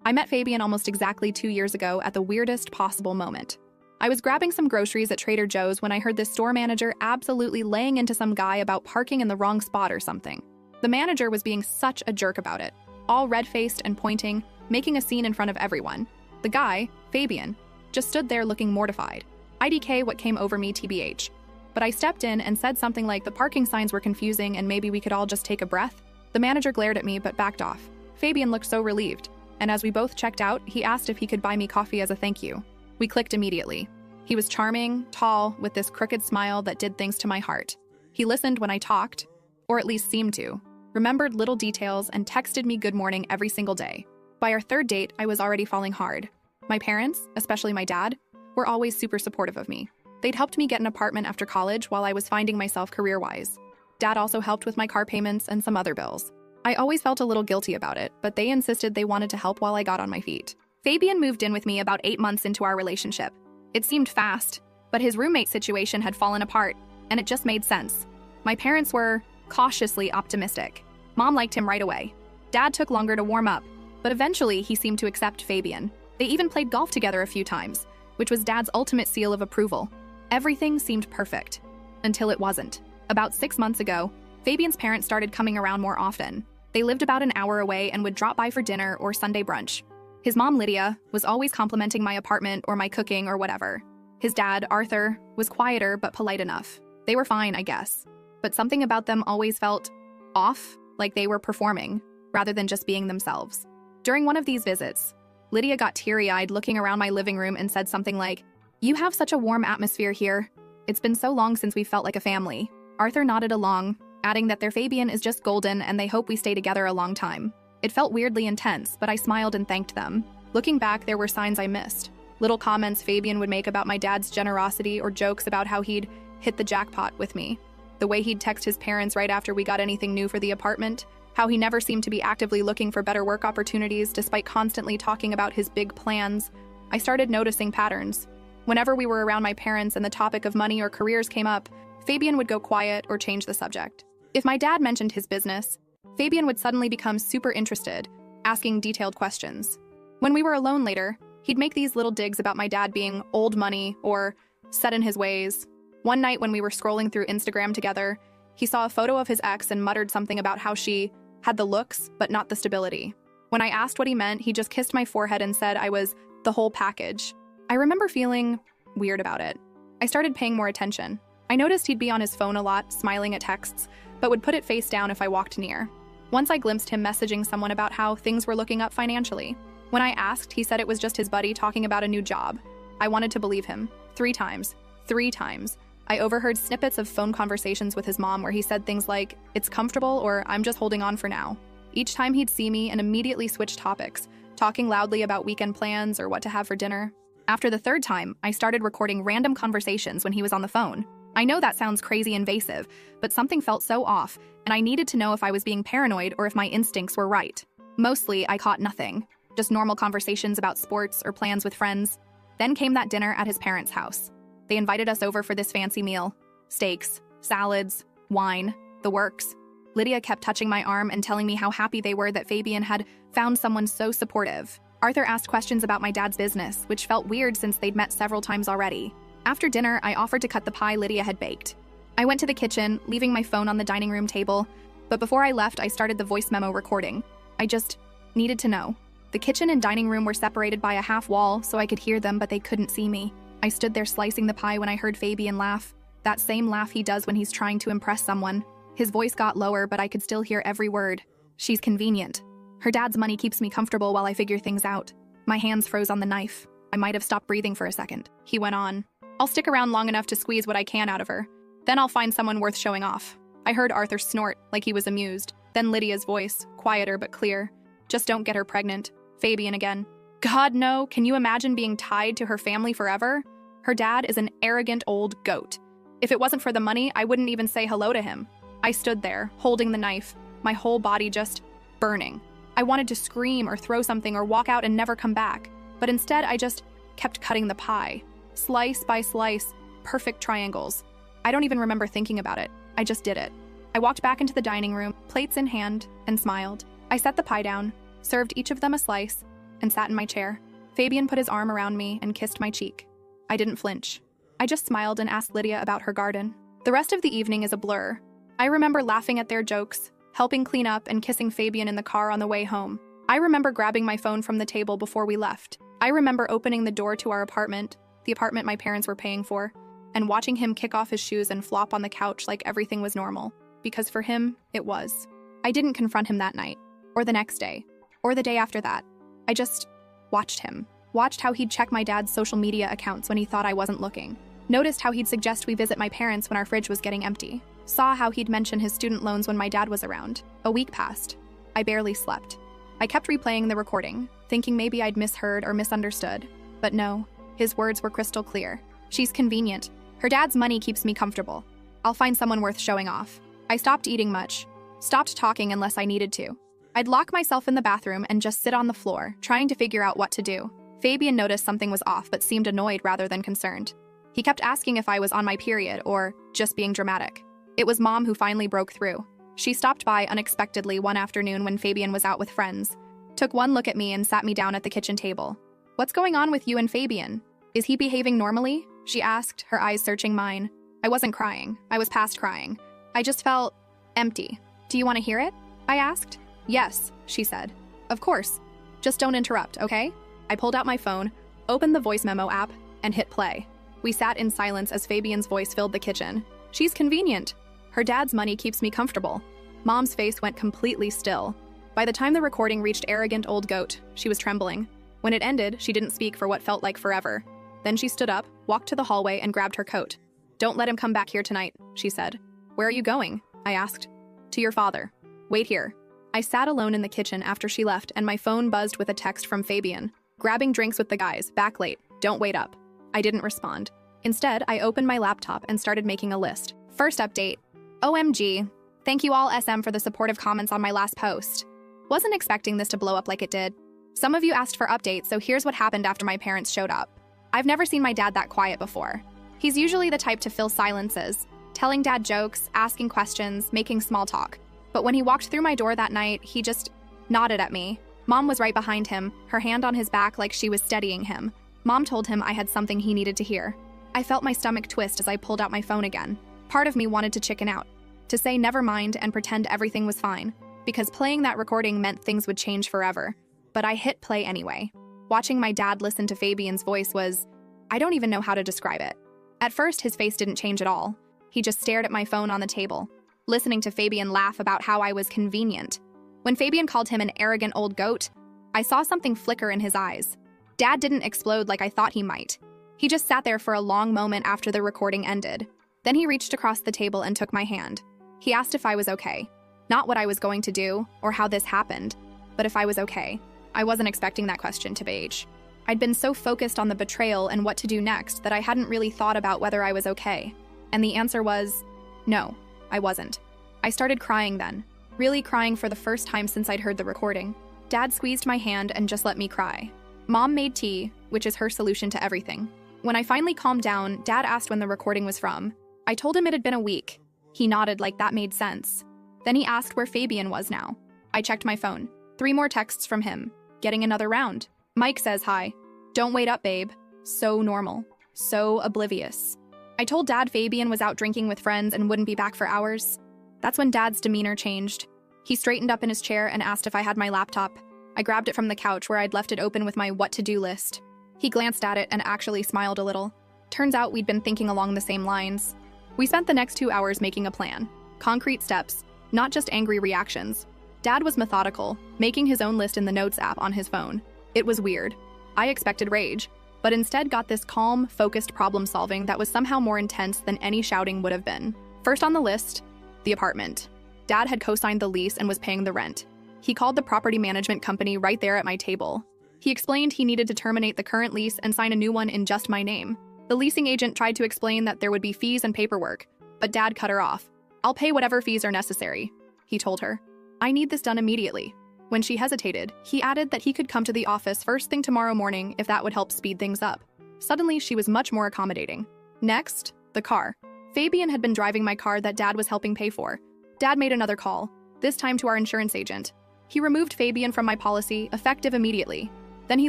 I met Fabian almost exactly 2 years ago at the weirdest possible moment. I was grabbing some groceries at Trader Joe's when I heard this store manager absolutely laying into some guy about parking in the wrong spot or something. The manager was being such a jerk about it, all red-faced and pointing, making a scene in front of everyone. The guy, Fabian, just stood there looking mortified. IDK what came over me TBH. But I stepped in and said something like the parking signs were confusing and maybe we could all just take a breath. The manager glared at me but backed off. Fabian looked so relieved, and as we both checked out, he asked if he could buy me coffee as a thank you. We clicked immediately. He was charming, tall, with this crooked smile that did things to my heart. He listened when I talked, or at least seemed to, remembered little details, and texted me good morning every single day. By our third date, I was already falling hard. My parents, especially my dad, were always super supportive of me. They'd helped me get an apartment after college while I was finding myself career-wise. Dad also helped with my car payments and some other bills. I always felt a little guilty about it, but they insisted they wanted to help while I got on my feet. Fabian moved in with me about 8 months into our relationship. It seemed fast, but his roommate situation had fallen apart, and it just made sense. My parents were cautiously optimistic. Mom liked him right away. Dad took longer to warm up, but eventually he seemed to accept Fabian. They even played golf together a few times, which was Dad's ultimate seal of approval. Everything seemed perfect, until it wasn't. About 6 months ago, Fabian's parents started coming around more often. They lived about an hour away and would drop by for dinner or Sunday brunch. His mom, Lydia, was always complimenting my apartment or my cooking or whatever. His dad, Arthur, was quieter but polite enough. They were fine, I guess. But something about them always felt off, like they were performing, rather than just being themselves. During one of these visits, Lydia got teary-eyed looking around my living room and said something like, "You have such a warm atmosphere here. It's been so long since we felt like a family." Arthur nodded along, adding that their Fabian is just golden and they hope we stay together a long time. It felt weirdly intense, but I smiled and thanked them. Looking back, there were signs I missed. Little comments Fabian would make about my dad's generosity or jokes about how he'd hit the jackpot with me. The way he'd text his parents right after we got anything new for the apartment. How he never seemed to be actively looking for better work opportunities despite constantly talking about his big plans. I started noticing patterns. Whenever we were around my parents and the topic of money or careers came up, Fabian would go quiet or change the subject. If my dad mentioned his business, Fabian would suddenly become super interested, asking detailed questions. When we were alone later, he'd make these little digs about my dad being old money or set in his ways. One night when we were scrolling through Instagram together, he saw a photo of his ex and muttered something about how she had the looks, but not the stability. When I asked what he meant, he just kissed my forehead and said I was the whole package. I remember feeling weird about it. I started paying more attention. I noticed he'd be on his phone a lot, smiling at texts, but would put it face down if I walked near. Once I glimpsed him messaging someone about how things were looking up financially. When I asked, he said it was just his buddy talking about a new job. I wanted to believe him. 3 times. 3 times. I overheard snippets of phone conversations with his mom where he said things like, "It's comfortable," or "I'm just holding on for now." Each time he'd see me and immediately switch topics, talking loudly about weekend plans or what to have for dinner. After the 3rd time, I started recording random conversations when he was on the phone. I know that sounds crazy invasive, but something felt so off, and I needed to know if I was being paranoid or if my instincts were right. Mostly, I caught nothing. Just normal conversations about sports or plans with friends. Then came that dinner at his parents' house. They invited us over for this fancy meal. Steaks, salads, wine, the works. Lydia kept touching my arm and telling me how happy they were that Fabian had found someone so supportive. Arthur asked questions about my dad's business, which felt weird since they'd met several times already. After dinner, I offered to cut the pie Lydia had baked. I went to the kitchen, leaving my phone on the dining room table, but before I left, I started the voice memo recording. I just needed to know. The kitchen and dining room were separated by a half wall, so I could hear them, but they couldn't see me. I stood there slicing the pie when I heard Fabian laugh. That same laugh he does when he's trying to impress someone. His voice got lower, but I could still hear every word. She's convenient. Her dad's money keeps me comfortable while I figure things out. My hands froze on the knife. I might have stopped breathing for a second. He went on. "I'll stick around long enough to squeeze what I can out of her. Then I'll find someone worth showing off." I heard Arthur snort, like he was amused. Then Lydia's voice, quieter but clear. "Just don't get her pregnant." Fabian again. "God, no. Can you imagine being tied to her family forever? Her dad is an arrogant old goat. If it wasn't for the money, I wouldn't even say hello to him." I stood there, holding the knife, my whole body just burning. I wanted to scream or throw something or walk out and never come back, but instead I just kept cutting the pie. Slice by slice, perfect triangles. I don't even remember thinking about it. I just did it. I walked back into the dining room, plates in hand, and smiled. I set the pie down, served each of them a slice, and sat in my chair. Fabian put his arm around me and kissed my cheek. I didn't flinch. I just smiled and asked Lydia about her garden. The rest of the evening is a blur. I remember laughing at their jokes, helping clean up, and kissing Fabian in the car on the way home. I remember grabbing my phone from the table before we left. I remember opening the door to our apartment, the apartment my parents were paying for, and watching him kick off his shoes and flop on the couch like everything was normal. Because for him, it was. I didn't confront him that night, or the next day, or the day after that. I just watched him. Watched how he'd check my dad's social media accounts when he thought I wasn't looking. Noticed how he'd suggest we visit my parents when our fridge was getting empty. Saw how he'd mention his student loans when my dad was around. A week passed. I barely slept. I kept replaying the recording, thinking maybe I'd misheard or misunderstood. But no, his words were crystal clear. She's convenient. Her dad's money keeps me comfortable. I'll find someone worth showing off. I stopped eating much. Stopped talking unless I needed to. I'd lock myself in the bathroom and just sit on the floor, trying to figure out what to do. Fabian noticed something was off but seemed annoyed rather than concerned. He kept asking if I was on my period or just being dramatic. It was Mom who finally broke through. She stopped by unexpectedly one afternoon when Fabian was out with friends, took one look at me and sat me down at the kitchen table. "What's going on with you and Fabian? Is he behaving normally?" she asked, her eyes searching mine. I wasn't crying. I was past crying. I just felt empty. "Do you want to hear it?" I asked. "Yes," she said. "Of course. Just don't interrupt, okay?" I pulled out my phone, opened the voice memo app, and hit play. We sat in silence as Fabian's voice filled the kitchen. "She's convenient. Her dad's money keeps me comfortable." Mom's face went completely still. By the time the recording reached arrogant old goat, she was trembling. When it ended, she didn't speak for what felt like forever. Then she stood up, walked to the hallway, and grabbed her coat. "Don't let him come back here tonight," she said. "Where are you going?" I asked. "To your father. Wait here." I sat alone in the kitchen after she left, and my phone buzzed with a text from Fabian. "Grabbing drinks with the guys, back late. Don't wait up." I didn't respond. Instead, I opened my laptop and started making a list. First update. OMG. Thank you all SM for the supportive comments on my last post. Wasn't expecting this to blow up like it did. Some of you asked for updates, so here's what happened after my parents showed up. I've never seen my dad that quiet before. He's usually the type to fill silences, telling dad jokes, asking questions, making small talk. But when he walked through my door that night, he just nodded at me. Mom was right behind him, her hand on his back like she was steadying him. Mom told him I had something he needed to hear. I felt my stomach twist as I pulled out my phone again. Part of me wanted to chicken out, to say never mind and pretend everything was fine, because playing that recording meant things would change forever. But I hit play anyway. Watching my dad listen to Fabian's voice was, I don't even know how to describe it. At first, his face didn't change at all. He just stared at my phone on the table, listening to Fabian laugh about how I was convenient. When Fabian called him an arrogant old goat, I saw something flicker in his eyes. Dad didn't explode like I thought he might. He just sat there for a long moment after the recording ended. Then he reached across the table and took my hand. He asked if I was okay. Not what I was going to do or how this happened, but if I was okay. I wasn't expecting that question to Paige. I'd been so focused on the betrayal and what to do next that I hadn't really thought about whether I was okay. And the answer was, no, I wasn't. I started crying then, really crying for the first time since I'd heard the recording. Dad squeezed my hand and just let me cry. Mom made tea, which is her solution to everything. When I finally calmed down, Dad asked when the recording was from. I told him it had been a week. He nodded like that made sense. Then he asked where Fabian was now. I checked my phone. 3 more texts from him. Getting another round. Mike says hi. Don't wait up, babe. So normal. So oblivious. I told Dad Fabian was out drinking with friends and wouldn't be back for hours. That's when Dad's demeanor changed. He straightened up in his chair and asked if I had my laptop. I grabbed it from the couch where I'd left it open with my what-to-do list. He glanced at it and actually smiled a little. Turns out we'd been thinking along the same lines. We spent the next 2 hours making a plan. Concrete steps, not just angry reactions. Dad was methodical, making his own list in the Notes app on his phone. It was weird. I expected rage, but instead got this calm, focused problem-solving that was somehow more intense than any shouting would have been. First on the list, the apartment. Dad had co-signed the lease and was paying the rent. He called the property management company right there at my table. He explained he needed to terminate the current lease and sign a new one in just my name. The leasing agent tried to explain that there would be fees and paperwork, but Dad cut her off. "I'll pay whatever fees are necessary," he told her. "I need this done immediately." When she hesitated, he added that he could come to the office first thing tomorrow morning if that would help speed things up. Suddenly, she was much more accommodating. Next, the car. Fabian had been driving my car that Dad was helping pay for. Dad made another call, this time to our insurance agent. He removed Fabian from my policy, effective immediately. Then he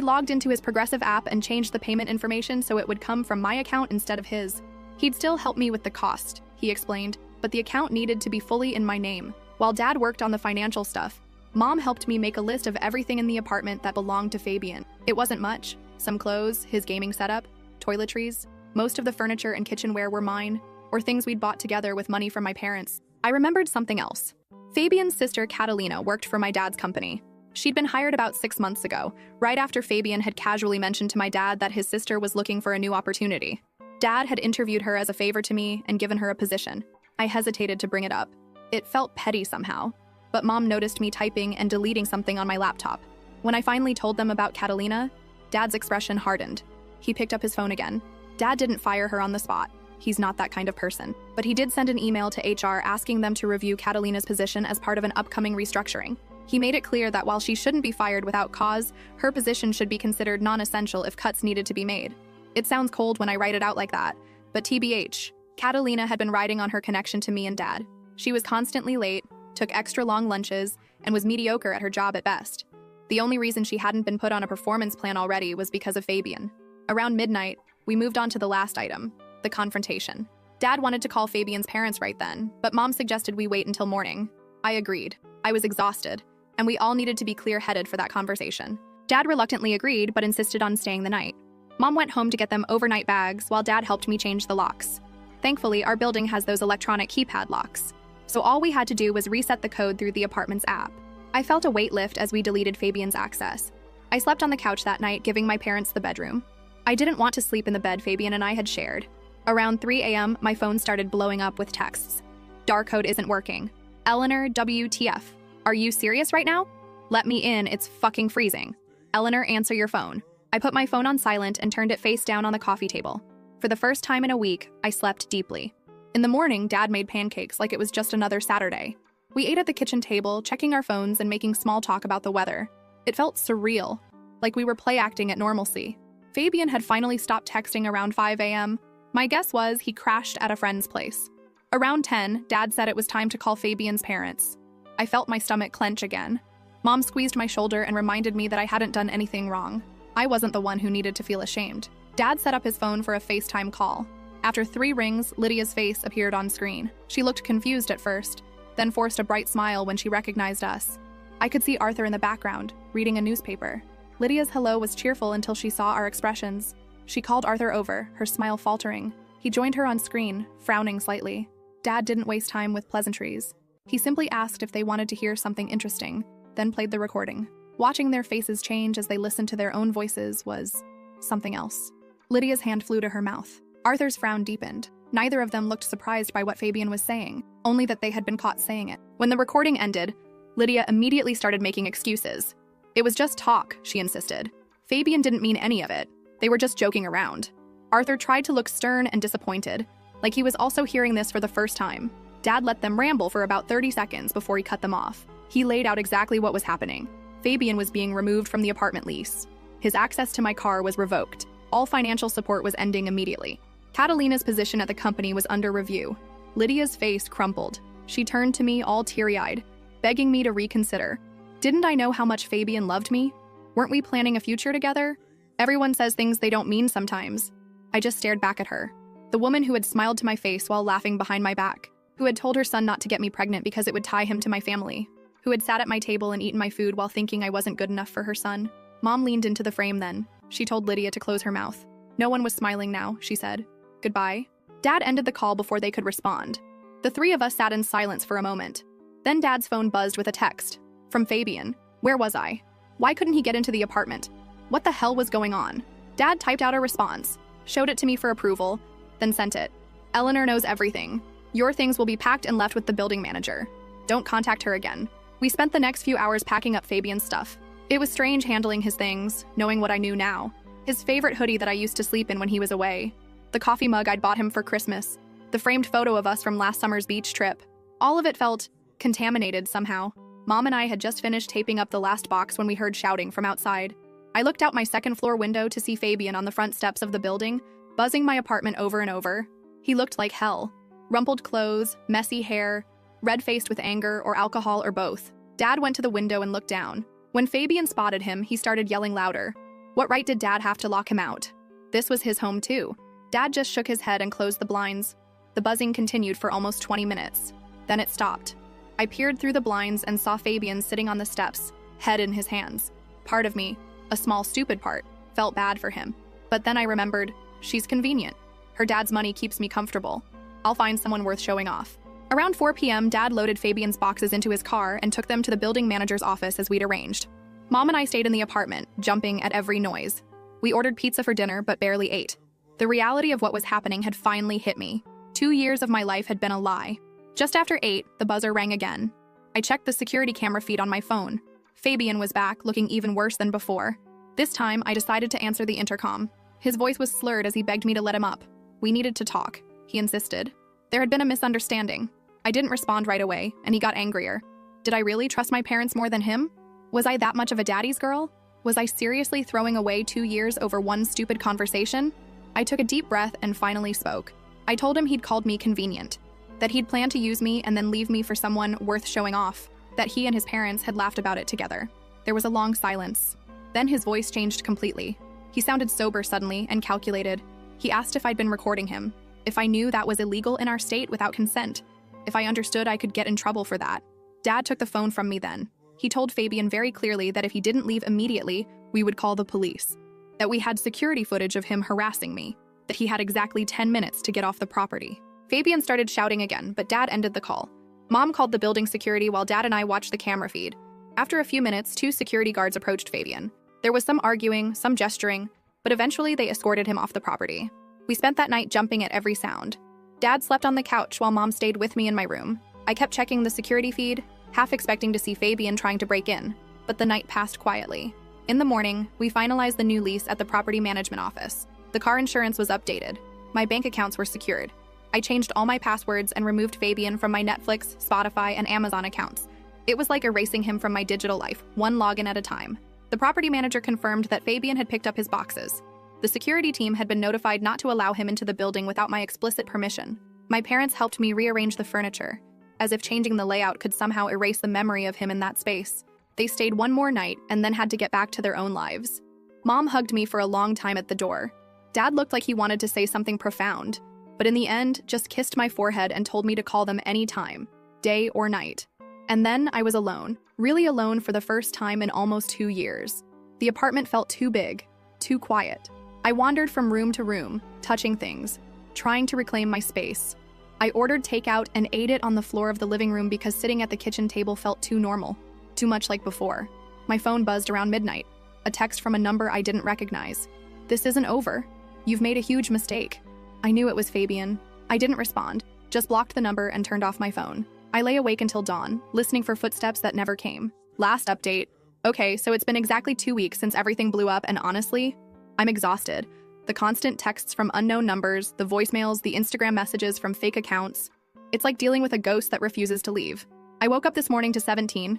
logged into his Progressive app and changed the payment information so it would come from my account instead of his. He'd still help me with the cost, he explained, but the account needed to be fully in my name. While Dad worked on the financial stuff, Mom helped me make a list of everything in the apartment that belonged to Fabian. It wasn't much. Some clothes, his gaming setup, toiletries. Most of the furniture and kitchenware were mine, or things we'd bought together with money from my parents. I remembered something else. Fabian's sister, Catalina, worked for my dad's company. She'd been hired about 6 months ago, right after Fabian had casually mentioned to my dad that his sister was looking for a new opportunity. Dad had interviewed her as a favor to me and given her a position. I hesitated to bring it up. It felt petty somehow, but Mom noticed me typing and deleting something on my laptop. When I finally told them about Catalina, Dad's expression hardened. He picked up his phone again. Dad didn't fire her on the spot. He's not that kind of person. But he did send an email to HR asking them to review Catalina's position as part of an upcoming restructuring. He made it clear that while she shouldn't be fired without cause, her position should be considered non-essential if cuts needed to be made. It sounds cold when I write it out like that, but TBH, Catalina had been riding on her connection to me and Dad. She was constantly late, took extra long lunches, and was mediocre at her job at best. The only reason she hadn't been put on a performance plan already was because of Fabian. Around midnight, we moved on to the last item, the confrontation. Dad wanted to call Fabian's parents right then, but Mom suggested we wait until morning. I agreed. I was exhausted, and we all needed to be clear-headed for that conversation. Dad reluctantly agreed, but insisted on staying the night. Mom went home to get them overnight bags, while Dad helped me change the locks. Thankfully, our building has those electronic keypad locks, so all we had to do was reset the code through the apartment's app. I felt a weight lift as we deleted Fabian's access. I slept on the couch that night, giving my parents the bedroom. I didn't want to sleep in the bed Fabian and I had shared. Around 3 a.m., my phone started blowing up with texts. Dark code isn't working. Eleanor, WTF. Are you serious right now? Let me in, it's fucking freezing. Eleanor, answer your phone. I put my phone on silent and turned it face down on the coffee table. For the first time in a week, I slept deeply. In the morning, Dad made pancakes like it was just another Saturday. We ate at the kitchen table, checking our phones and making small talk about the weather. It felt surreal, like we were play acting at normalcy. Fabian had finally stopped texting around 5 a.m. My guess was he crashed at a friend's place. Around 10, Dad said it was time to call Fabian's parents. I felt my stomach clench again. Mom squeezed my shoulder and reminded me that I hadn't done anything wrong. I wasn't the one who needed to feel ashamed. Dad set up his phone for a FaceTime call. After 3 rings, Lydia's face appeared on screen. She looked confused at first, then forced a bright smile when she recognized us. I could see Arthur in the background, reading a newspaper. Lydia's hello was cheerful until she saw our expressions. She called Arthur over, her smile faltering. He joined her on screen, frowning slightly. Dad didn't waste time with pleasantries. He simply asked if they wanted to hear something interesting, then played the recording. Watching their faces change as they listened to their own voices was something else. Lydia's hand flew to her mouth. Arthur's frown deepened. Neither of them looked surprised by what Fabian was saying, only that they had been caught saying it. When the recording ended, Lydia immediately started making excuses. It was just talk, she insisted. Fabian didn't mean any of it. They were just joking around. Arthur tried to look stern and disappointed, like he was also hearing this for the first time. Dad let them ramble for about 30 seconds before he cut them off. He laid out exactly what was happening. Fabian was being removed from the apartment lease. His access to my car was revoked. All financial support was ending immediately. Catalina's position at the company was under review. Lydia's face crumpled. She turned to me all teary-eyed, begging me to reconsider. Didn't I know how much Fabian loved me? Weren't we planning a future together? Everyone says things they don't mean sometimes. I just stared back at her. The woman who had smiled to my face while laughing behind my back, who had told her son not to get me pregnant because it would tie him to my family, who had sat at my table and eaten my food while thinking I wasn't good enough for her son. Mom leaned into the frame then. She told Lydia to close her mouth. No one was smiling now, she said. Goodbye. Dad ended the call before they could respond. The 3 of us sat in silence for a moment. Then Dad's phone buzzed with a text. From Fabian. Where was I? Why couldn't he get into the apartment? What the hell was going on? Dad typed out a response, showed it to me for approval, then sent it. Eleanor knows everything. Your things will be packed and left with the building manager. Don't contact her again. We spent the next few hours packing up Fabian's stuff. It was strange handling his things, knowing what I knew now. His favorite hoodie that I used to sleep in when he was away. The coffee mug I'd bought him for Christmas. The framed photo of us from last summer's beach trip. All of it felt contaminated somehow. Mom and I had just finished taping up the last box when we heard shouting from outside. I looked out my second-floor window to see Fabian on the front steps of the building, buzzing my apartment over and over. He looked like hell. Rumpled clothes, messy hair, red-faced with anger or alcohol or both. Dad went to the window and looked down. When Fabian spotted him, he started yelling louder. What right did Dad have to lock him out? This was his home too. Dad just shook his head and closed the blinds. The buzzing continued for almost 20 minutes. Then it stopped. I peered through the blinds and saw Fabian sitting on the steps, head in his hands. Part of me, a small stupid part, felt bad for him. But then I remembered, she's convenient. Her dad's money keeps me comfortable. I'll find someone worth showing off. Around 4 p.m., Dad loaded Fabian's boxes into his car and took them to the building manager's office as we'd arranged. Mom and I stayed in the apartment, jumping at every noise. We ordered pizza for dinner, but barely ate. The reality of what was happening had finally hit me. 2 years of my life had been a lie. Just after 8, the buzzer rang again. I checked the security camera feed on my phone. Fabian was back, looking even worse than before. This time, I decided to answer the intercom. His voice was slurred as he begged me to let him up. We needed to talk, he insisted. There had been a misunderstanding. I didn't respond right away, and he got angrier. Did I really trust my parents more than him? Was I that much of a daddy's girl? Was I seriously throwing away 2 years over one stupid conversation? I took a deep breath and finally spoke. I told him he'd called me convenient, that he'd planned to use me and then leave me for someone worth showing off, that he and his parents had laughed about it together. There was a long silence. Then his voice changed completely. He sounded sober suddenly and calculated. He asked if I'd been recording him, if I knew that was illegal in our state without consent, if I understood I could get in trouble for that. Dad took the phone from me then. He told Fabian very clearly that if he didn't leave immediately, we would call the police, that we had security footage of him harassing me, that he had exactly 10 minutes to get off the property. Fabian started shouting again, but Dad ended the call. Mom called the building security while Dad and I watched the camera feed. After a few minutes, 2 security guards approached Fabian. There was some arguing, some gesturing, but eventually they escorted him off the property. We spent that night jumping at every sound. Dad slept on the couch while Mom stayed with me in my room. I kept checking the security feed, half expecting to see Fabian trying to break in, but the night passed quietly. In the morning, we finalized the new lease at the property management office. The car insurance was updated. My bank accounts were secured. I changed all my passwords and removed Fabian from my Netflix, Spotify, and Amazon accounts. It was like erasing him from my digital life, one login at a time. The property manager confirmed that Fabian had picked up his boxes. The security team had been notified not to allow him into the building without my explicit permission. My parents helped me rearrange the furniture, as if changing the layout could somehow erase the memory of him in that space. They stayed one more night and then had to get back to their own lives. Mom hugged me for a long time at the door. Dad looked like he wanted to say something profound, but in the end, just kissed my forehead and told me to call them anytime, day or night. And then I was alone, really alone for the first time in almost 2 years. The apartment felt too big, too quiet. I wandered from room to room, touching things, trying to reclaim my space. I ordered takeout and ate it on the floor of the living room because sitting at the kitchen table felt too normal, too much like before. My phone buzzed around midnight, a text from a number I didn't recognize. "This isn't over. You've made a huge mistake." I knew it was Fabian. I didn't respond, just blocked the number and turned off my phone. I lay awake until dawn, listening for footsteps that never came. Last update. Okay, so it's been exactly 2 weeks since everything blew up, and honestly, I'm exhausted. The constant texts from unknown numbers, the voicemails, the Instagram messages from fake accounts. It's like dealing with a ghost that refuses to leave. I woke up this morning to 17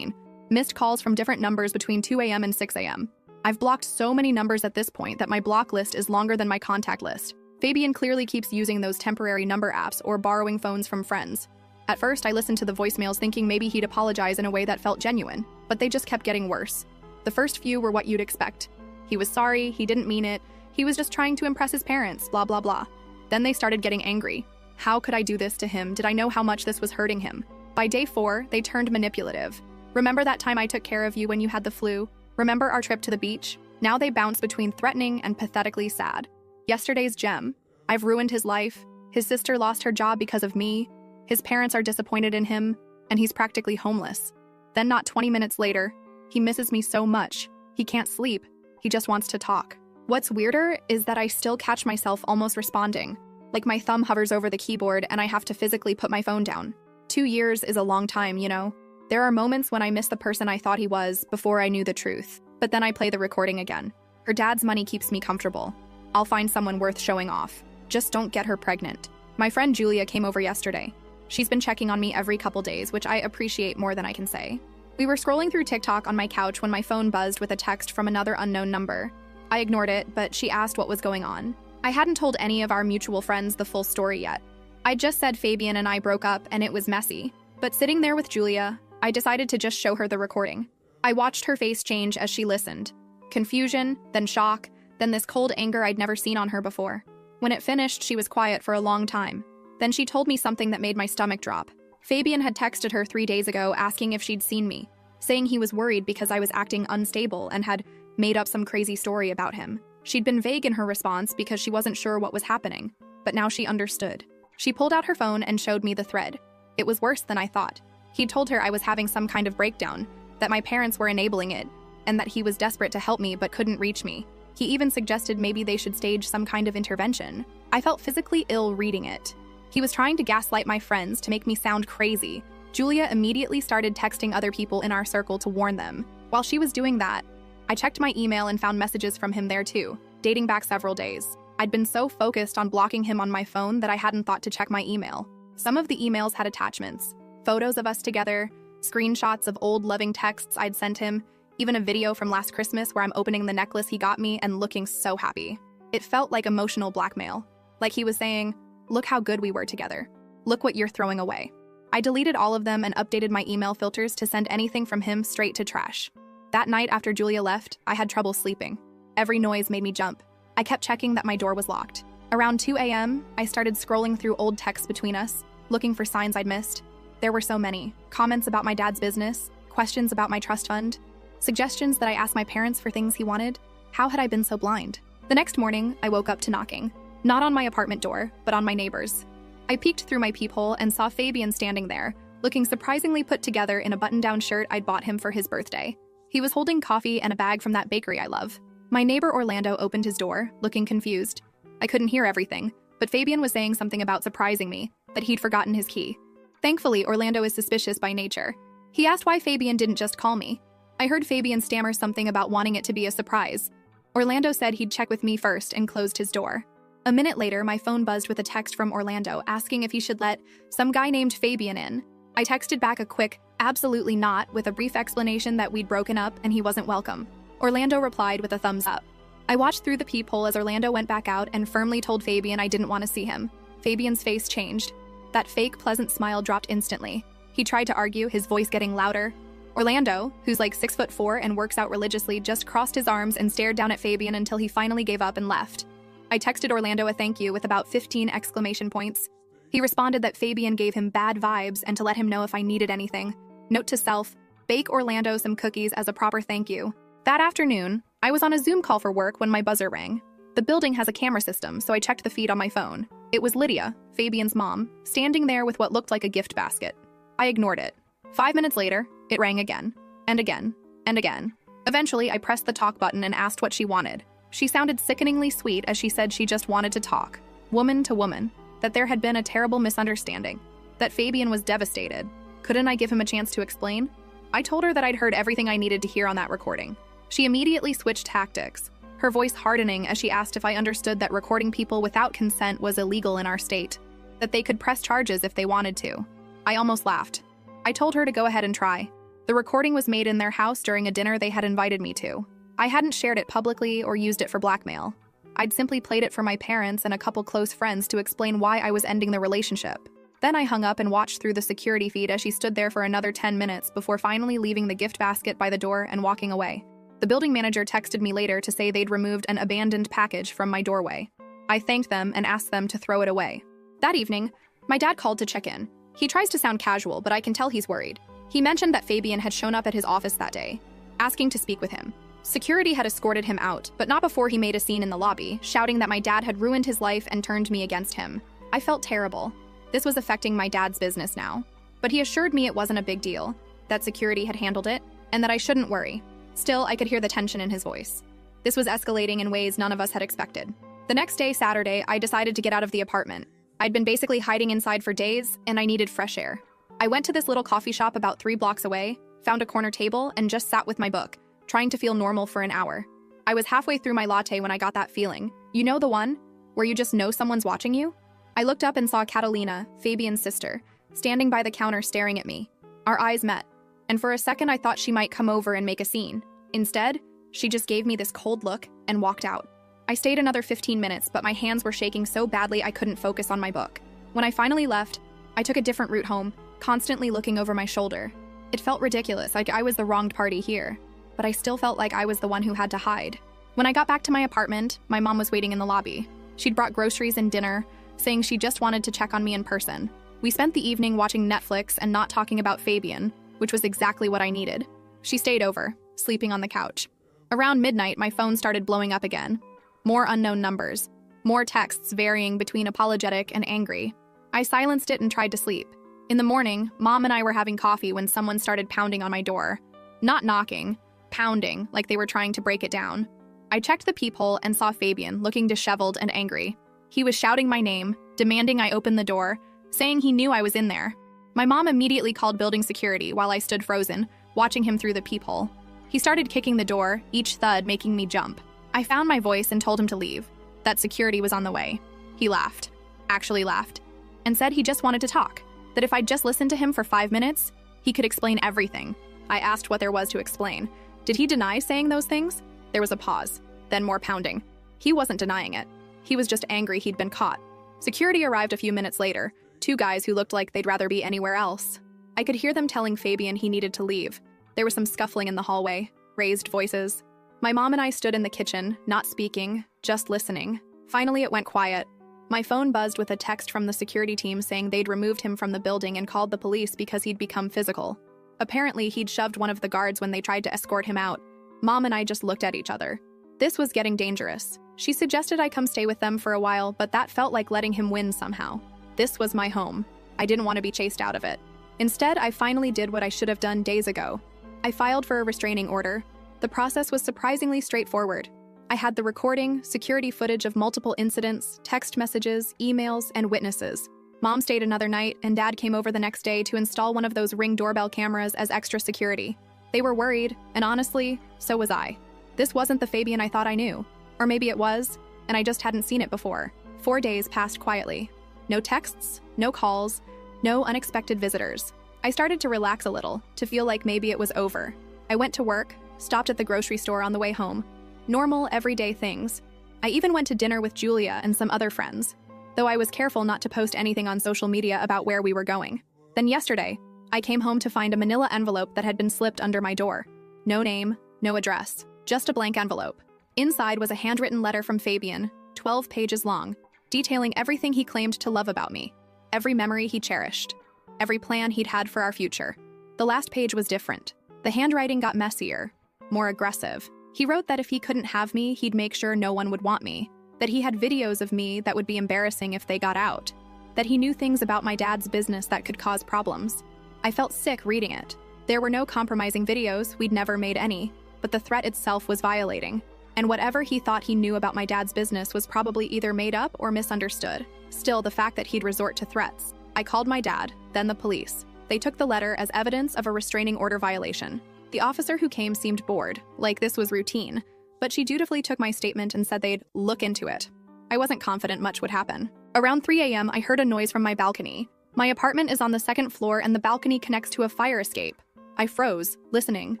missed calls from different numbers between 2 a.m. and 6 a.m. I've blocked so many numbers at this point that my block list is longer than my contact list. Fabian clearly keeps using those temporary number apps or borrowing phones from friends. At first, I listened to the voicemails thinking maybe he'd apologize in a way that felt genuine, but they just kept getting worse. The first few were what you'd expect. He was sorry, he didn't mean it, he was just trying to impress his parents, blah blah blah. Then they started getting angry. How could I do this to him? Did I know how much this was hurting him? By day 4, they turned manipulative. Remember that time I took care of you when you had the flu? Remember our trip to the beach? Now they bounce between threatening and pathetically sad. Yesterday's gem. I've ruined his life. His sister lost her job because of me. His parents are disappointed in him, and he's practically homeless. Then not 20 minutes later, he misses me so much. He can't sleep. He just wants to talk. What's weirder is that I still catch myself almost responding. Like my thumb hovers over the keyboard and I have to physically put my phone down. 2 years is a long time, you know? There are moments when I miss the person I thought he was before I knew the truth. But then I play the recording again. Her dad's money keeps me comfortable. I'll find someone worth showing off. Just don't get her pregnant. My friend Julia came over yesterday. She's been checking on me every couple days, which I appreciate more than I can say. We were scrolling through TikTok on my couch when my phone buzzed with a text from another unknown number. I ignored it, but she asked what was going on. I hadn't told any of our mutual friends the full story yet. I just said Fabian and I broke up and it was messy. But sitting there with Julia, I decided to just show her the recording. I watched her face change as she listened. Confusion, then shock, then this cold anger I'd never seen on her before. When it finished, she was quiet for a long time. Then she told me something that made my stomach drop. Fabian had texted her 3 days ago asking if she'd seen me, saying he was worried because I was acting unstable and had made up some crazy story about him. She'd been vague in her response because she wasn't sure what was happening, but now she understood. She pulled out her phone and showed me the thread. It was worse than I thought. He'd told her I was having some kind of breakdown, that my parents were enabling it, and that he was desperate to help me but couldn't reach me. He even suggested maybe they should stage some kind of intervention. I felt physically ill reading it. He was trying to gaslight my friends to make me sound crazy. Julia immediately started texting other people in our circle to warn them. While she was doing that, I checked my email and found messages from him there too, dating back several days. I'd been so focused on blocking him on my phone that I hadn't thought to check my email. Some of the emails had attachments, photos of us together, screenshots of old loving texts I'd sent him, even a video from last Christmas where I'm opening the necklace he got me and looking so happy. It felt like emotional blackmail, like he was saying, "Look how good we were together. Look what you're throwing away." I deleted all of them and updated my email filters to send anything from him straight to trash. That night after Julia left, I had trouble sleeping. Every noise made me jump. I kept checking that my door was locked. Around 2 a.m., I started scrolling through old texts between us, looking for signs I'd missed. There were so many. Comments about my dad's business, questions about my trust fund, suggestions that I asked my parents for things he wanted. How had I been so blind? The next morning, I woke up to knocking. Not on my apartment door, but on my neighbor's. I peeked through my peephole and saw Fabian standing there, looking surprisingly put together in a button-down shirt I'd bought him for his birthday. He was holding coffee and a bag from that bakery I love. My neighbor Orlando opened his door, looking confused. I couldn't hear everything, but Fabian was saying something about surprising me, that he'd forgotten his key. Thankfully, Orlando is suspicious by nature. He asked why Fabian didn't just call me. I heard Fabian stammer something about wanting it to be a surprise. Orlando said he'd check with me first and closed his door. A minute later, my phone buzzed with a text from Orlando asking if he should let some guy named Fabian in. I texted back a quick, "Absolutely not," with a brief explanation that we'd broken up and he wasn't welcome. Orlando replied with a thumbs up. I watched through the peephole as Orlando went back out and firmly told Fabian I didn't want to see him. Fabian's face changed. That fake, pleasant smile dropped instantly. He tried to argue, his voice getting louder. Orlando, who's like 6'4" and works out religiously, just crossed his arms and stared down at Fabian until he finally gave up and left. I texted Orlando a thank you with about 15 exclamation points. He responded that Fabian gave him bad vibes and to let him know if I needed anything. Note to self, bake Orlando some cookies as a proper thank you. That afternoon, I was on a Zoom call for work when my buzzer rang. The building has a camera system, so I checked the feed on my phone. It was Lydia, Fabian's mom, standing there with what looked like a gift basket. I ignored it. 5 minutes later, it rang again, and again, and again. Eventually, I pressed the talk button and asked what she wanted. She sounded sickeningly sweet as she said she just wanted to talk, woman to woman, that there had been a terrible misunderstanding, that Fabian was devastated. Couldn't I give him a chance to explain? I told her that I'd heard everything I needed to hear on that recording. She immediately switched tactics, her voice hardening as she asked if I understood that recording people without consent was illegal in our state, that they could press charges if they wanted to. I almost laughed. I told her to go ahead and try. The recording was made in their house during a dinner they had invited me to. I hadn't shared it publicly or used it for blackmail. I'd simply played it for my parents and a couple close friends to explain why I was ending the relationship. Then I hung up and watched through the security feed as she stood there for another 10 minutes before finally leaving the gift basket by the door and walking away. The building manager texted me later to say they'd removed an abandoned package from my doorway. I thanked them and asked them to throw it away. That evening, my dad called to check in. He tries to sound casual, but I can tell he's worried. He mentioned that Fabian had shown up at his office that day, asking to speak with him. Security had escorted him out, but not before he made a scene in the lobby, shouting that my dad had ruined his life and turned me against him. I felt terrible. This was affecting my dad's business now. But he assured me it wasn't a big deal, that security had handled it, and that I shouldn't worry. Still, I could hear the tension in his voice. This was escalating in ways none of us had expected. The next day, Saturday, I decided to get out of the apartment. I'd been basically hiding inside for days, and I needed fresh air. I went to this little coffee shop about 3 blocks away, found a corner table, and just sat with my book, trying to feel normal for an hour. I was halfway through my latte when I got that feeling. You know the one? Where you just know someone's watching you? I looked up and saw Catalina, Fabian's sister, standing by the counter staring at me. Our eyes met, and for a second I thought she might come over and make a scene. Instead, she just gave me this cold look and walked out. I stayed another 15 minutes, but my hands were shaking so badly I couldn't focus on my book. When I finally left, I took a different route home, constantly looking over my shoulder. It felt ridiculous, like I was the wronged party here. but I still felt like I was the one who had to hide. When I got back to my apartment, my mom was waiting in the lobby. She'd brought groceries and dinner, saying she just wanted to check on me in person. We spent the evening watching Netflix and not talking about Fabian, which was exactly what I needed. She stayed over, sleeping on the couch. Around midnight, my phone started blowing up again. More unknown numbers. More texts varying between apologetic and angry. I silenced it and tried to sleep. In the morning, Mom and I were having coffee when someone started pounding on my door. Not knocking, pounding, like they were trying to break it down. I checked the peephole and saw Fabian, looking disheveled and angry. He was shouting my name, demanding I open the door, saying he knew I was in there. My mom immediately called building security while I stood frozen, watching him through the peephole. He started kicking the door, each thud making me jump. I found my voice and told him to leave, that security was on the way. He laughed, actually laughed, and said he just wanted to talk, that if I'd just listened to him for 5 minutes, he could explain everything. I asked what there was to explain. Did he deny saying those things? There was a pause, then more pounding. He wasn't denying it. He was just angry he'd been caught. Security arrived a few minutes later, 2 guys who looked like they'd rather be anywhere else. I could hear them telling Fabian he needed to leave. There was some scuffling in the hallway, raised voices. My mom and I stood in the kitchen, not speaking, just listening. Finally, it went quiet. My phone buzzed with a text from the security team saying they'd removed him from the building and called the police because he'd become physical. Apparently, he'd shoved one of the guards when they tried to escort him out. Mom and I just looked at each other. This was getting dangerous. She suggested I come stay with them for a while, but that felt like letting him win somehow. This was my home. I didn't want to be chased out of it. Instead, I finally did what I should have done days ago. I filed for a restraining order. The process was surprisingly straightforward. I had the recording, security footage of multiple incidents, text messages, emails, and witnesses. Mom stayed another night, and Dad came over the next day to install one of those Ring doorbell cameras as extra security. They were worried, and honestly, so was I. This wasn't the Fabian I thought I knew. Or maybe it was, and I just hadn't seen it before. 4 days passed quietly. No texts, no calls, no unexpected visitors. I started to relax a little, to feel like maybe it was over. I went to work, stopped at the grocery store on the way home. Normal, everyday things. I even went to dinner with Julia and some other friends, though I was careful not to post anything on social media about where we were going. Then yesterday, I came home to find a manila envelope that had been slipped under my door. No name, no address, just a blank envelope. Inside was a handwritten letter from Fabian, 12 pages long, detailing everything he claimed to love about me, every memory he cherished, every plan he'd had for our future. The last page was different. The handwriting got messier, more aggressive. He wrote that if he couldn't have me, he'd make sure no one would want me, that he had videos of me that would be embarrassing if they got out, that he knew things about my dad's business that could cause problems. I felt sick reading it. There were no compromising videos, we'd never made any, but the threat itself was violating. And whatever he thought he knew about my dad's business was probably either made up or misunderstood. Still, the fact that he'd resort to threats. I called my dad, then the police. They took the letter as evidence of a restraining order violation. The officer who came seemed bored, like this was routine, but she dutifully took my statement and said they'd look into it. I wasn't confident much would happen. Around 3 a.m., I heard a noise from my balcony. My apartment is on the 2nd floor and the balcony connects to a fire escape. I froze, listening.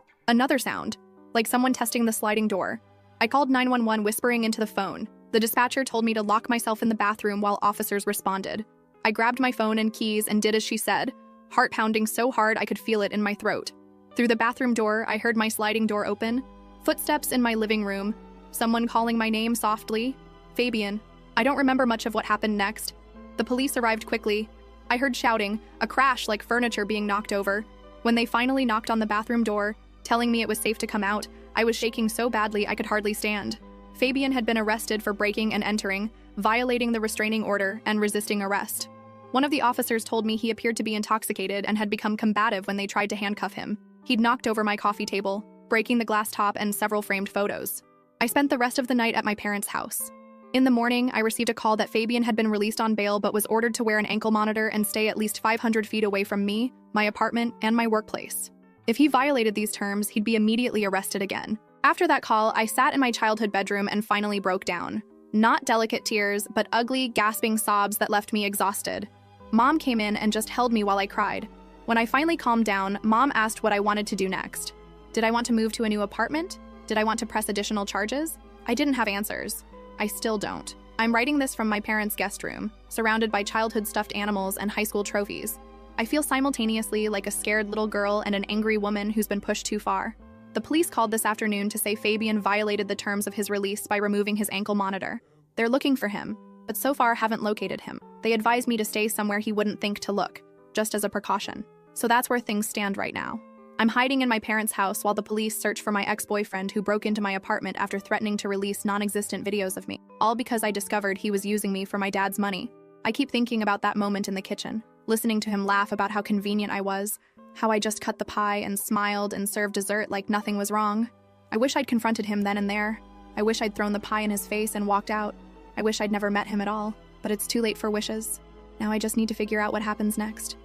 Another sound, like someone testing the sliding door. I called 911 whispering into the phone. The dispatcher told me to lock myself in the bathroom while officers responded. I grabbed my phone and keys and did as she said, heart pounding so hard I could feel it in my throat. Through the bathroom door, I heard my sliding door open, footsteps in my living room, someone calling my name softly, Fabian. I don't remember much of what happened next. The police arrived quickly. I heard shouting, a crash like furniture being knocked over. When they finally knocked on the bathroom door, telling me it was safe to come out, I was shaking so badly I could hardly stand. Fabian had been arrested for breaking and entering, violating the restraining order, and resisting arrest. One of the officers told me he appeared to be intoxicated and had become combative when they tried to handcuff him. He'd knocked over my coffee table, breaking the glass top and several framed photos. I spent the rest of the night at my parents' house. In the morning, I received a call that Fabian had been released on bail but was ordered to wear an ankle monitor and stay at least 500 feet away from me, my apartment, and my workplace. If he violated these terms, he'd be immediately arrested again. After that call, I sat in my childhood bedroom and finally broke down. Not delicate tears, but ugly, gasping sobs that left me exhausted. Mom came in and just held me while I cried. When I finally calmed down, Mom asked what I wanted to do next. Did I want to move to a new apartment? Did I want to press additional charges? I didn't have answers. I still don't. I'm writing this from my parents' guest room, surrounded by childhood stuffed animals and high school trophies. I feel simultaneously like a scared little girl and an angry woman who's been pushed too far. The police called this afternoon to say Fabian violated the terms of his release by removing his ankle monitor. They're looking for him, but so far haven't located him. They advised me to stay somewhere he wouldn't think to look, just as a precaution. So that's where things stand right now. I'm hiding in my parents' house while the police search for my ex-boyfriend who broke into my apartment after threatening to release non-existent videos of me, all because I discovered he was using me for my dad's money. I keep thinking about that moment in the kitchen, listening to him laugh about how convenient I was, how I just cut the pie and smiled and served dessert like nothing was wrong. I wish I'd confronted him then and there. I wish I'd thrown the pie in his face and walked out. I wish I'd never met him at all, but it's too late for wishes. Now I just need to figure out what happens next.